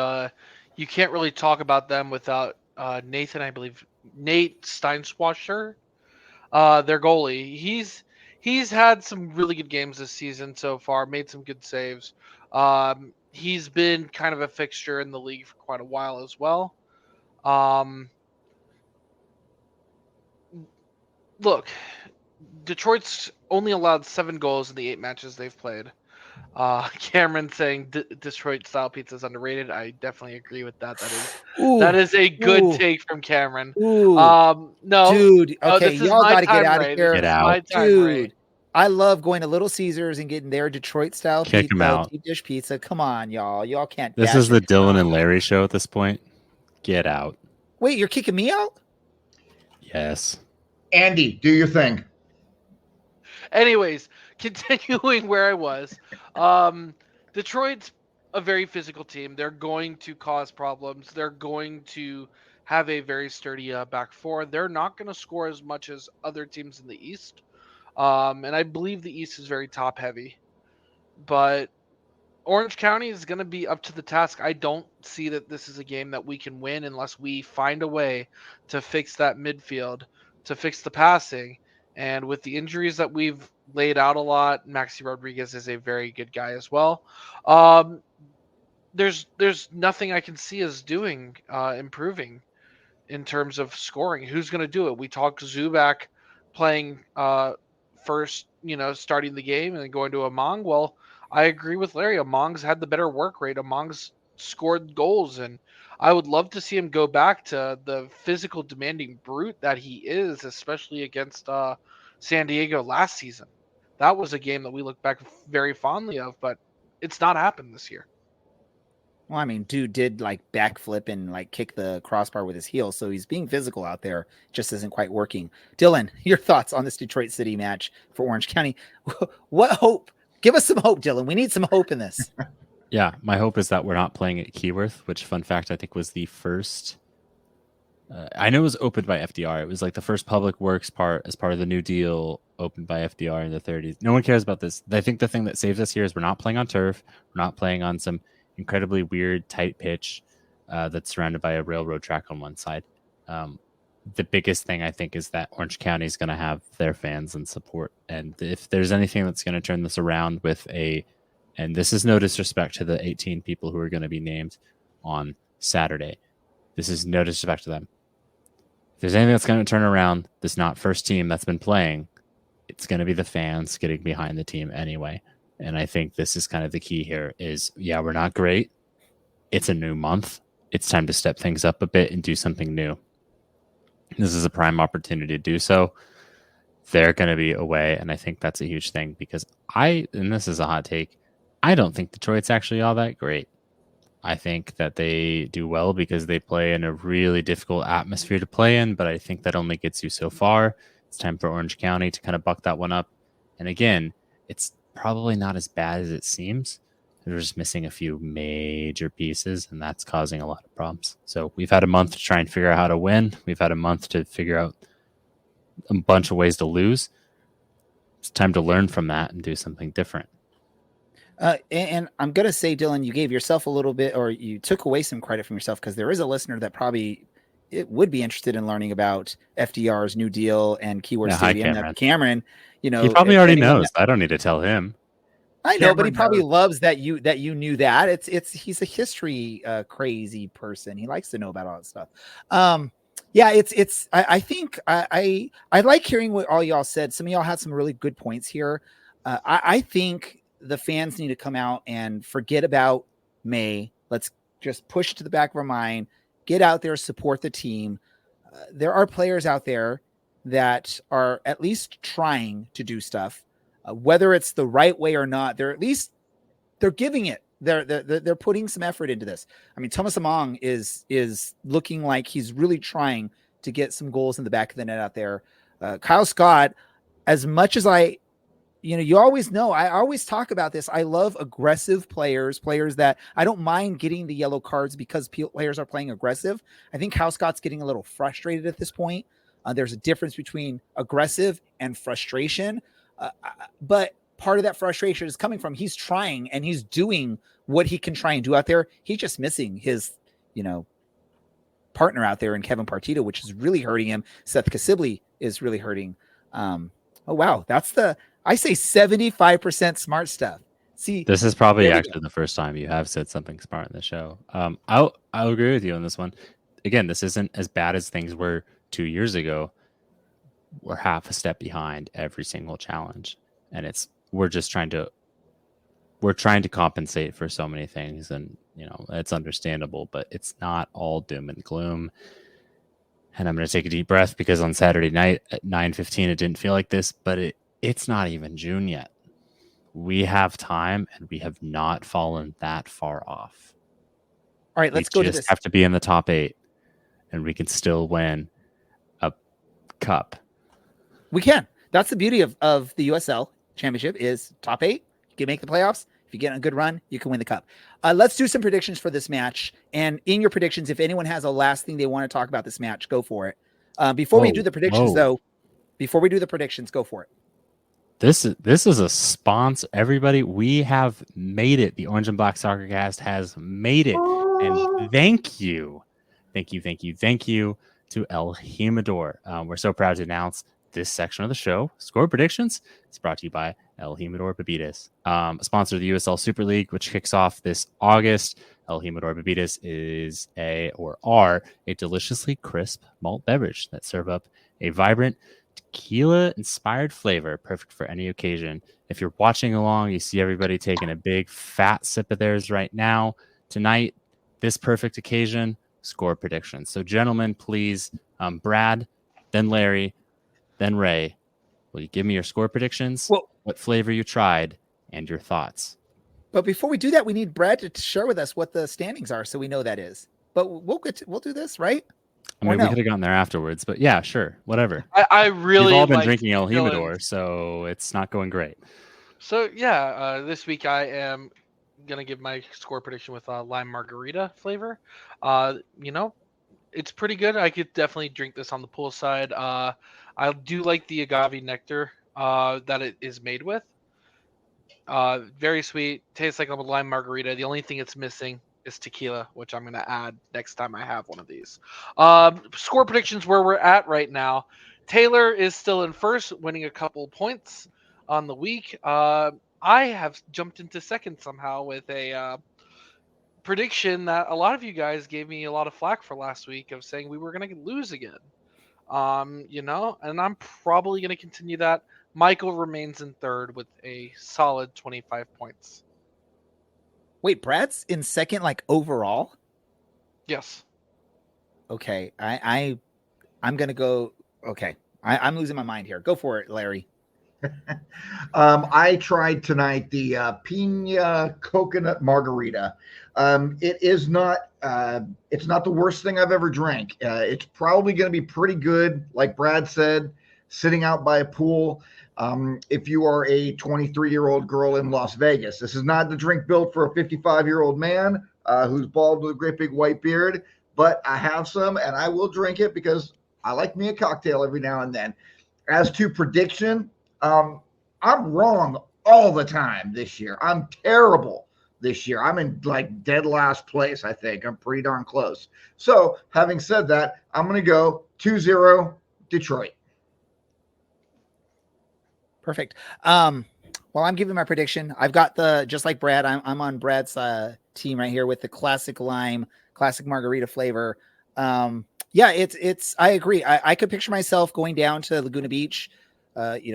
you can't really talk about them without Nate Steinswasher, their goalie. He's had some really good games this season so far, made some good saves. He's been kind of a fixture in the league for quite a while as well. Look, Detroit's only allowed 7 goals in the 8 matches they've played. Cameron saying Detroit style pizza is underrated. I definitely agree with that. That is a good take from Cameron. No, dude. Okay, this y'all got to get out of here. Get out, dude. I love going to Little Caesars and getting their Detroit style Kick pizza, deep dish pizza. Come on, y'all. Y'all can't. This is the Dylan and Larry show at this point. Get out. Wait, you're kicking me out? Yes. Andy, do your thing. Anyways, continuing where I was, Detroit's a very physical team. They're going to cause problems. They're going to have a very sturdy back four. They're not going to score as much as other teams in the East. And I believe the East is very top heavy. But Orange County is going to be up to the task. I don't see that this is a game that we can win unless we find a way to fix that midfield, to fix the passing. And with the injuries that we've laid out a lot, Maxi Rodriguez is a very good guy as well. There's nothing I can see us doing, improving in terms of scoring. Who's going to do it? We talked Zubac playing first, starting the game and then going to Among. Well, I agree with Larry. Among's had the better work rate. Among's scored goals, and I would love to see him go back to the physical demanding brute that he is, especially against San Diego last season. That was a game that we look back very fondly of, but it's not happened this year. Well, I mean, dude did like backflip and like kick the crossbar with his heel, so he's being physical out there. Just isn't quite working. Dylan, your thoughts on this Detroit City match for Orange County? What hope? Give us some hope, Dylan. We need some hope in this. Yeah, my hope is that we're not playing at Keyworth, which, fun fact, I think was the first. I know it was opened by FDR. It was like the first public works part as part of the New Deal, opened by FDR in the 30s. No one cares about this. I think the thing that saves us here is we're not playing on turf. We're not playing on some incredibly weird, tight pitch that's surrounded by a railroad track on one side. The biggest thing I think is that Orange County is going to have their fans and support. And if there's anything that's going to turn this around with and this is no disrespect to the 18 people who are going to be named on Saturday. This is no disrespect to them. If there's anything that's going to turn around this not first team that's been playing, it's going to be the fans getting behind the team anyway. And I think this is kind of the key here is, yeah, we're not great. It's a new month. It's time to step things up a bit and do something new. This is a prime opportunity to do so. They're going to be away, and I think that's a huge thing because and this is a hot take, I don't think Detroit's actually all that great. I think that they do well because they play in a really difficult atmosphere to play in, but I think that only gets you so far. It's time for Orange County to kind of buck that one up. And again, it's probably not as bad as it seems. They're just missing a few major pieces, and that's causing a lot of problems. So we've had a month to try and figure out how to win. We've had a month to figure out a bunch of ways to lose. It's time to learn from that and do something different. And I'm going to say, Dylan, you gave yourself a little bit, or you took away some credit from yourself, because there is a listener that probably would be interested in learning about FDR's New Deal and Keyword Stadium. Hi, Cameron, you know, he probably already knows. I don't need to tell him. I know, but he probably loves that you knew that. He's a history crazy person. He likes to know about all that stuff. Yeah, I think I like hearing what all y'all said. Some of y'all had some really good points here. I think the fans need to come out and forget about May. Let's just push to the back of our mind, get out there, support the team. There are players out there that are at least trying to do stuff, whether it's the right way or not. They're giving it. They're putting some effort into this. I mean, Thomas Among is looking like he's really trying to get some goals in the back of the net out there. Kyle Scott, as much as you always know, I always talk about this. I love aggressive players that I don't mind getting the yellow cards because players are playing aggressive. I think Kyle Scott's getting a little frustrated at this point. There's a difference between aggressive and frustration. But part of that frustration is coming from he's trying and he's doing what he can try and do out there. He's just missing his, partner out there in Kevin Partito, which is really hurting him. Seth Kasibli is really hurting. Oh, wow. I say 75% smart stuff. See, this is probably actually the first time you have said something smart in the show. I'll agree with you on this one. Again, this isn't as bad as things were 2 years ago. We're half a step behind every single challenge, and we're trying to compensate for so many things, and it's understandable, but it's not all doom and gloom. And I'm going to take a deep breath because on Saturday night at 9:15 it didn't feel like this, but it's not even June yet. We have time, and we have not fallen that far off. All right, let's go to this. We just have to be in the top 8, and we can still win a cup. We can. That's the beauty of the USL Championship is top 8. You can make the playoffs. If you get a good run, you can win the cup. Let's do some predictions for this match. And in your predictions, if anyone has a last thing they want to talk about this match, go for it. Before we do the predictions, go for it. This is a sponsor. Everybody, we have made it. The Orange and Black Soccer Cast has made it. And thank you to El Jimador. We're so proud to announce this section of the show, Score Predictions, is brought to you by El Jimador Bebidas, a sponsor of the USL Super League, which kicks off this August. El Jimador Bebidas is a deliciously crisp malt beverage that serve up a vibrant tequila-inspired flavor, perfect for any occasion. If you're watching along, you see everybody taking a big fat sip of theirs right now. Tonight, this perfect occasion, Score Predictions. So, gentlemen, please, Brad, then Larry, then Ray, will you give me your score predictions, what flavor you tried, and your thoughts? But before we do that, we need Brad to share with us what the standings are, so we know that is. But we'll do this, right? I mean, we could have gotten there afterwards, but yeah, sure, whatever. I really We've all been like drinking El Dylan's- Humidor, so it's not going great. So yeah, this week I am gonna give my score prediction with lime margarita flavor. You know, it's pretty good. I could definitely drink this on the poolside. I do like the agave nectar that it is made with. Very sweet. Tastes like a lime margarita. The only thing it's missing is tequila, which I'm going to add next time I have one of these. Score predictions where we're at right now. Taylor is still in first, winning a couple points on the week. I have jumped into second somehow with a prediction that a lot of you guys gave me a lot of flack for last week of saying we were going to lose again. You know, and I'm probably going to continue that. Michael remains in third with a solid 25 points. Wait, Brad's in second, like overall? Yes. Okay, I'm gonna go. Okay, I'm losing my mind here. Go for it, Larry. I tried tonight the pina coconut margarita. It is not. It's not the worst thing I've ever drank. It's probably going to be pretty good, like Brad said, sitting out by a pool. If you are a 23-year-old girl in Las Vegas, this is not the drink built for a 55-year-old man who's bald with a great big white beard. But I have some, and I will drink it because I like me a cocktail every now and then. As to prediction, I'm wrong all the time this year. I'm terrible this year. I'm in like dead last place, I think. I'm pretty darn close. So, having said that, I'm going to go 2-0 Detroit. Perfect. Well, I'm giving my prediction. I've got just like Brad, I'm on Brad's team right here with the classic lime, classic margarita flavor. Yeah, it's I agree. I could picture myself going down to Laguna Beach,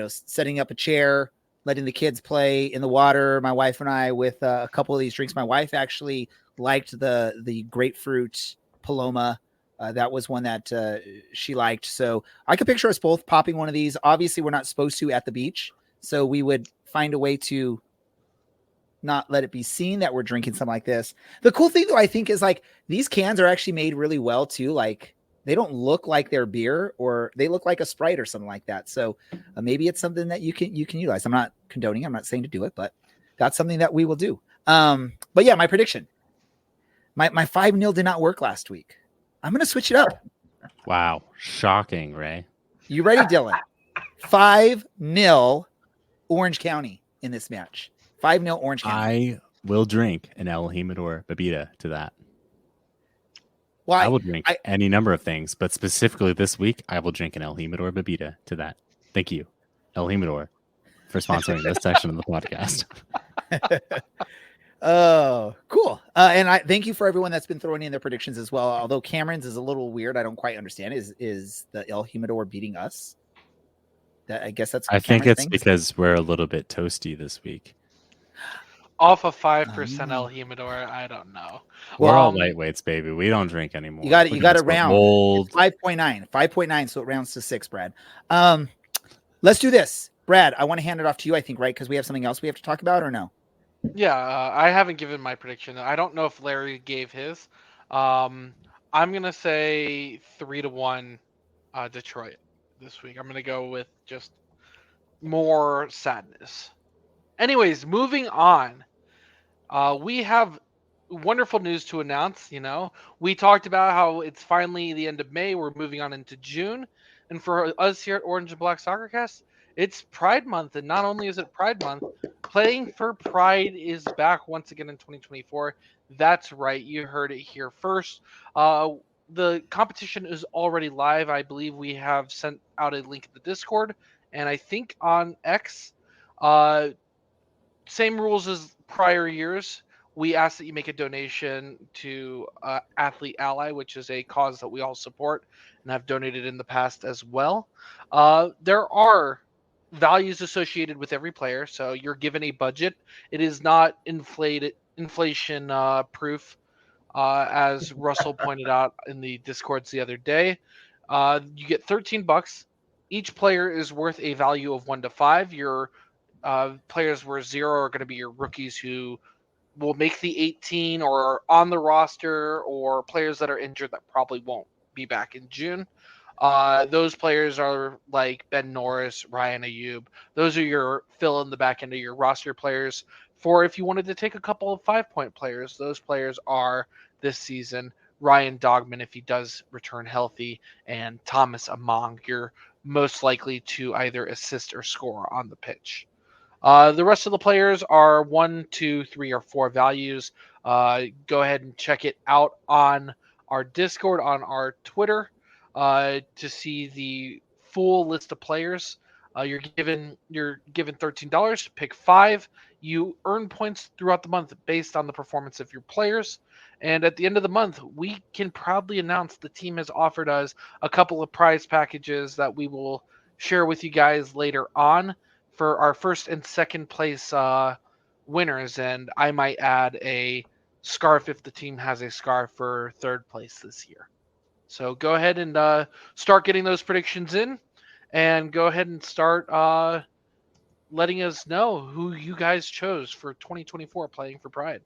setting up a chair, letting the kids play in the water, my wife and I with a couple of these drinks. My wife actually liked the grapefruit Paloma. That was one that she liked. So I could picture us both popping one of these. Obviously, we're not supposed to at the beach. So we would find a way to not let it be seen that we're drinking something like this. The cool thing, though, I think, is like these cans are actually made really well, too. Like they don't look like they're beer, or they look like a Sprite or something like that. So maybe it's something that you can utilize. I'm not condoning. I'm not saying to do it, but that's something that we will do. But yeah, my prediction. My 5-0 did not work last week. I'm going to switch it up. Wow. Shocking, Ray. You ready, Dylan? 5-0 Orange County in this match. 5-0 Orange County. I will drink an El Jimador Bebida to that. Well, I will drink any number of things, but specifically this week, I will drink an El Jimador Bebida to that. Thank you, El Jimador, for sponsoring this section of the podcast. Oh, cool. And I thank you for everyone that's been throwing in their predictions as well. Although Cameron's is a little weird. I don't quite understand. Is the El Jimador beating us? I guess that's. I think Cameron's it's thing. because we're a little bit toasty this week. Off of 5% El Jimador, I don't know. We're all lightweights, baby. We don't drink anymore. You got it. You got to round. Mold. 5.9. 5.9. So it rounds to 6, Brad. Let's do this, Brad. I want to hand it off to you. I think, right? Because we have something else we have to talk about, or no? Yeah, I haven't given my prediction. I don't know if Larry gave his. I'm gonna say 3-1 Detroit this week. I'm gonna go with just more sadness. Anyways, moving on. We have wonderful news to announce. You know, we talked about how it's finally the end of May. We're moving on into June, and for us here at Orange and Black Soccercast, it's Pride Month, and not only is it Pride Month, Playing for Pride is back once again in 2024. That's right, you heard it here first. The competition is already live. I believe we have sent out a link in the Discord, and I think on X. Same rules as prior years. We ask that you make a donation to Athlete Ally, which is a cause that we all support and have donated in the past as well. There are values associated with every player, so you're given a budget. It is not inflation proof, as Russell pointed out in the Discords the other day. You get $13. Each player is worth a value of 1 to 5. Your players where 0 are going to be your rookies who will make the 18 or are on the roster, or players that are injured that probably won't be back in June. Those players are like Ben Norris, Ryan Ayub. Those are your fill in the back end of your roster players. For if you wanted to take a couple of 5-point players, those players are this season Ryan Dogman if he does return healthy, and Thomas Among. You're most likely to either assist or score on the pitch. The rest of the players are 1, 2, 3, or 4 values. Go ahead and check it out on our Discord, on our Twitter, to see the full list of players. You're given $13 to pick 5. You earn points throughout the month based on the performance of your players. And at the end of the month, we can proudly announce the team has offered us a couple of prize packages that we will share with you guys later on for our first and second place winners. And I might add a scarf if the team has a scarf for third place this year. So go ahead and start getting those predictions in, and go ahead and start letting us know who you guys chose for 2024 playing for Pride.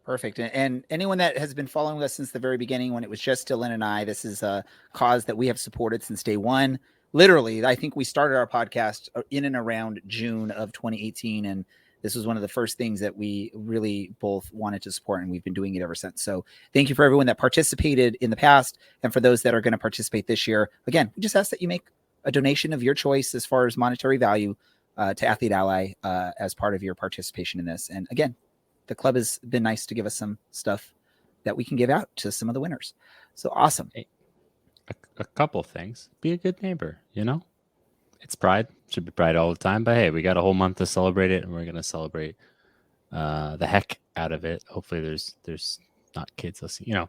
Perfect. And anyone that has been following us since the very beginning, when it was just Dylan and I, this is a cause that we have supported since day one. Literally, I think we started our podcast in and around June of 2018. And this was one of the first things that we really both wanted to support, and we've been doing it ever since. So thank you for everyone that participated in the past, and for those that are going to participate this year. Again, we just ask that you make a donation of your choice as far as monetary value to Athlete Ally as part of your participation in this. And again, the club has been nice to give us some stuff that we can give out to some of the winners. So awesome. Hey, a couple things. Be a good neighbor, It's Pride. Should be Pride all the time. But hey, we got a whole month to celebrate it, and we're going to celebrate the heck out of it. Hopefully there's not kids listening,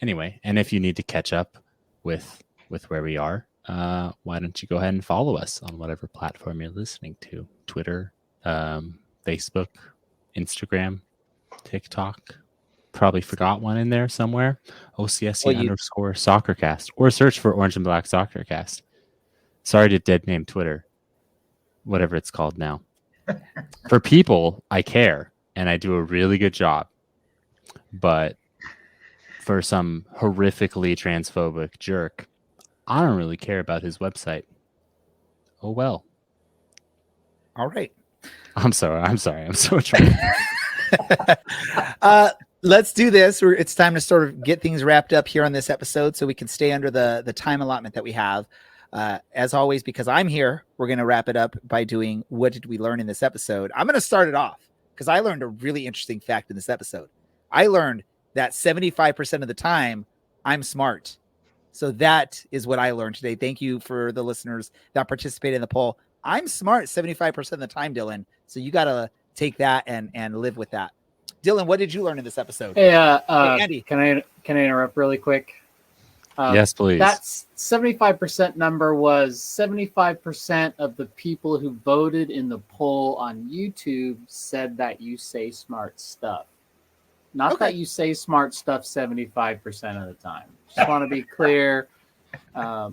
Anyway, and if you need to catch up with where we are, why don't you go ahead and follow us on whatever platform you're listening to. Twitter, Facebook, Instagram, TikTok. Probably forgot one in there somewhere. OCSC _ Soccercast, or search for Orange and Black Soccercast. Sorry to dead name Twitter, whatever it's called now. For people, I care, and I do a really good job. But for some horrifically transphobic jerk, I don't really care about his website. Oh well. All right. I'm sorry. I'm so drunk. Let's do this. It's time to sort of get things wrapped up here on this episode so we can stay under the time allotment that we have. As always, because I'm here, we're going to wrap it up by doing what did we learn in this episode. I'm going to start it off because I learned a really interesting fact in this episode. I learned that 75% of the time I'm smart. So that is what I learned today. Thank you for the listeners that participated in the poll. I'm smart 75% of the time, Dylan. So you got to take that and live with that. Dylan, what did you learn in this episode? Hey, Andy. Can I interrupt really quick? Yes, please. That 75% number was 75% of the people who voted in the poll on YouTube said that you say smart stuff. Not that you say smart stuff 75% of the time. Just want to be clear,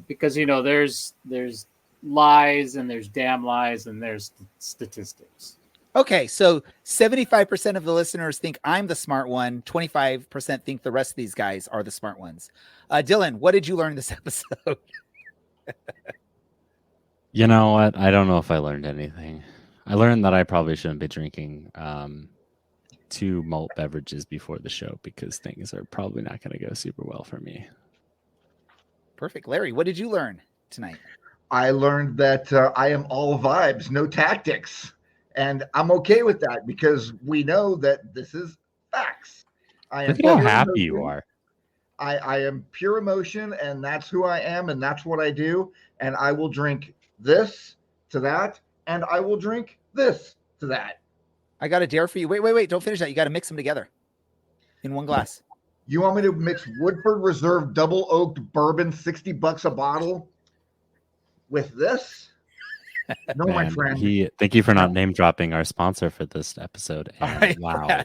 because there's lies and there's damn lies and there's statistics. Okay, so 75% of the listeners think I'm the smart one. 25% think the rest of these guys are the smart ones. Dylan, what did you learn this episode? You know what? I don't know if I learned anything. I learned that I probably shouldn't be drinking 2 malt beverages before the show because things are probably not going to go super well for me. Perfect. Larry, what did you learn tonight? I learned that I am all vibes, no tactics. And I'm okay with that because we know that this is facts. Look at how happy you are. I am pure emotion, and that's who I am, and that's what I do. And I will drink this to that, and I will drink this to that. I got a dare for you. Wait. Don't finish that. You got to mix them together in one glass. You want me to mix Woodford Reserve double oaked bourbon, $60 a bottle, with this? No, Man, my friend. Thank you for not name dropping our sponsor for this episode. And right, wow.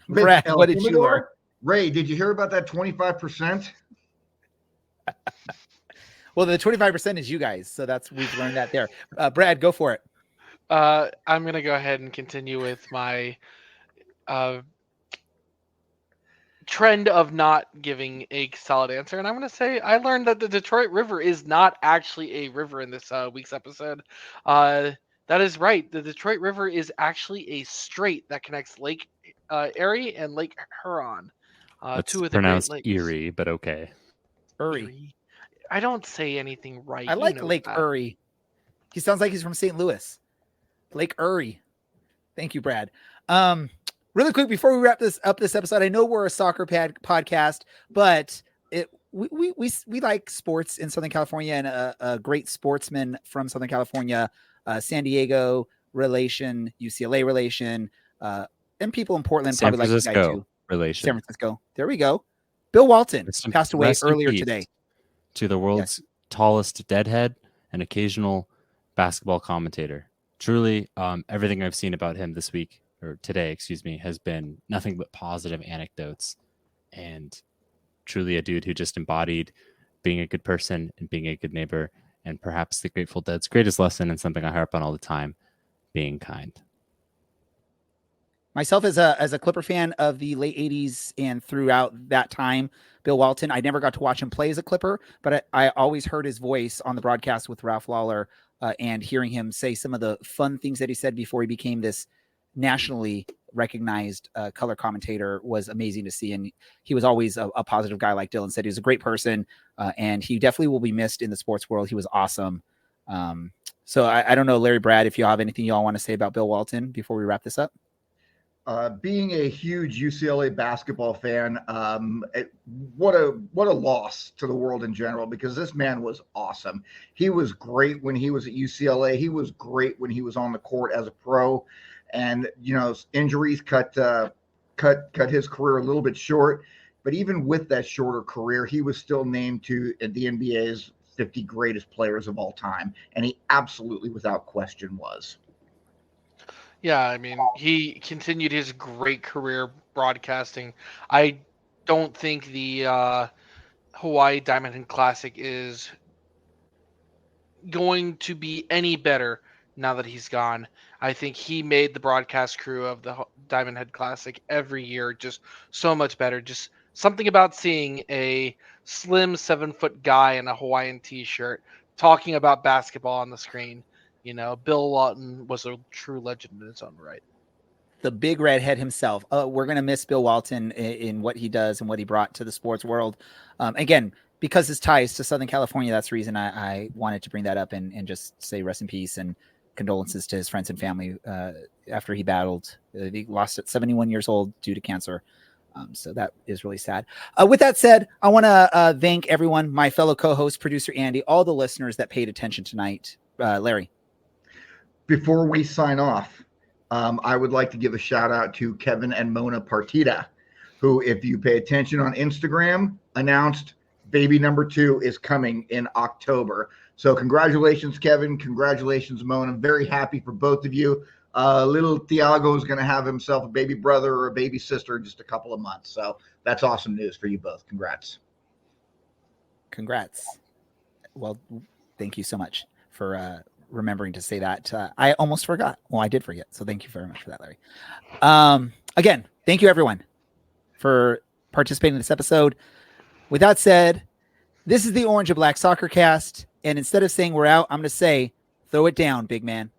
Brad, what did you learn? Ray, did you hear about that 25%? Well, the 25% is you guys, so we've learned that there. Brad, go for it. I'm gonna go ahead and continue with my trend of not giving a solid answer, and I'm going to say I learned that the Detroit River is not actually a river in this week's episode. That is right. The Detroit River is actually a strait that connects Lake Erie and Lake Huron, It's two of the Great pronounced Lakes. Erie, but okay. Erie. I don't say anything right. I like Lake Erie. He sounds like he's from St. Louis. Lake Erie. Thank you, Brad. Really quick before we wrap this episode, I know we're a soccer podcast, but we like sports in Southern California, and a great sportsman from Southern California, San Diego relation, UCLA relation, and people in Portland San probably Francisco like the guy too. relation. San Francisco. There we go. Bill Walton passed away Rest in earlier peace today. To the world's tallest deadhead and occasional basketball commentator. Truly, everything I've seen about him this week, or today, excuse me, has been nothing but positive anecdotes. And truly a dude who just embodied being a good person and being a good neighbor, and perhaps the Grateful Dead's greatest lesson, and something I harp on all the time, being kind. Myself, as a Clipper fan of the late 80s and throughout that time, Bill Walton, I never got to watch him play as a Clipper, but I always heard his voice on the broadcast with Ralph Lawler, and hearing him say some of the fun things that he said before he became this nationally recognized color commentator was amazing to see. And he was always a positive guy, like Dylan said. He was a great person, and he definitely will be missed in the sports world. He was awesome. So I don't know, Larry, Brad, if you have anything you all want to say about Bill Walton before we wrap this up. Being a huge UCLA basketball fan, what a loss to the world in general, because this man was awesome. He was great when he was at UCLA. He was great when he was on the court as a pro, and injuries cut his career a little bit short. But even with that shorter career, he was still named to the NBA's 50 greatest players of all time, and he absolutely, without question, was. Yeah, I mean, he continued his great career broadcasting. I don't think the Hawaii Diamond Head Classic is going to be any better now that he's gone. I think he made the broadcast crew of the Diamond Head Classic every year just so much better. Just something about seeing a slim 7-foot guy in a Hawaiian t-shirt talking about basketball on the screen. Bill Walton was a true legend in his own right. The big redhead himself. We're going to miss Bill Walton in what he does and what he brought to the sports world. Again, because his ties to Southern California, that's the reason I wanted to bring that up and just say rest in peace and condolences to his friends and family after he battled. He lost at 71 years old due to cancer. So that is really sad. With that said, I want to thank everyone, my fellow co-host, producer Andy, all the listeners that paid attention tonight. Larry. Before we sign off, I would like to give a shout out to Kevin and Mona Partida, who, if you pay attention on Instagram, announced baby number 2 is coming in October. So congratulations, Kevin. Congratulations, Mona. I'm very happy for both of you. Little Thiago is going to have himself a baby brother or a baby sister in just a couple of months. So that's awesome news for you both. Congrats. Well, thank you so much for remembering to say that. I almost forgot. Well, I did forget. So thank you very much for that, Larry. Again, thank you everyone for participating in this episode. With that said, this is the Orange and Black Soccer Cast. And instead of saying we're out, I'm going to say, throw it down, big man.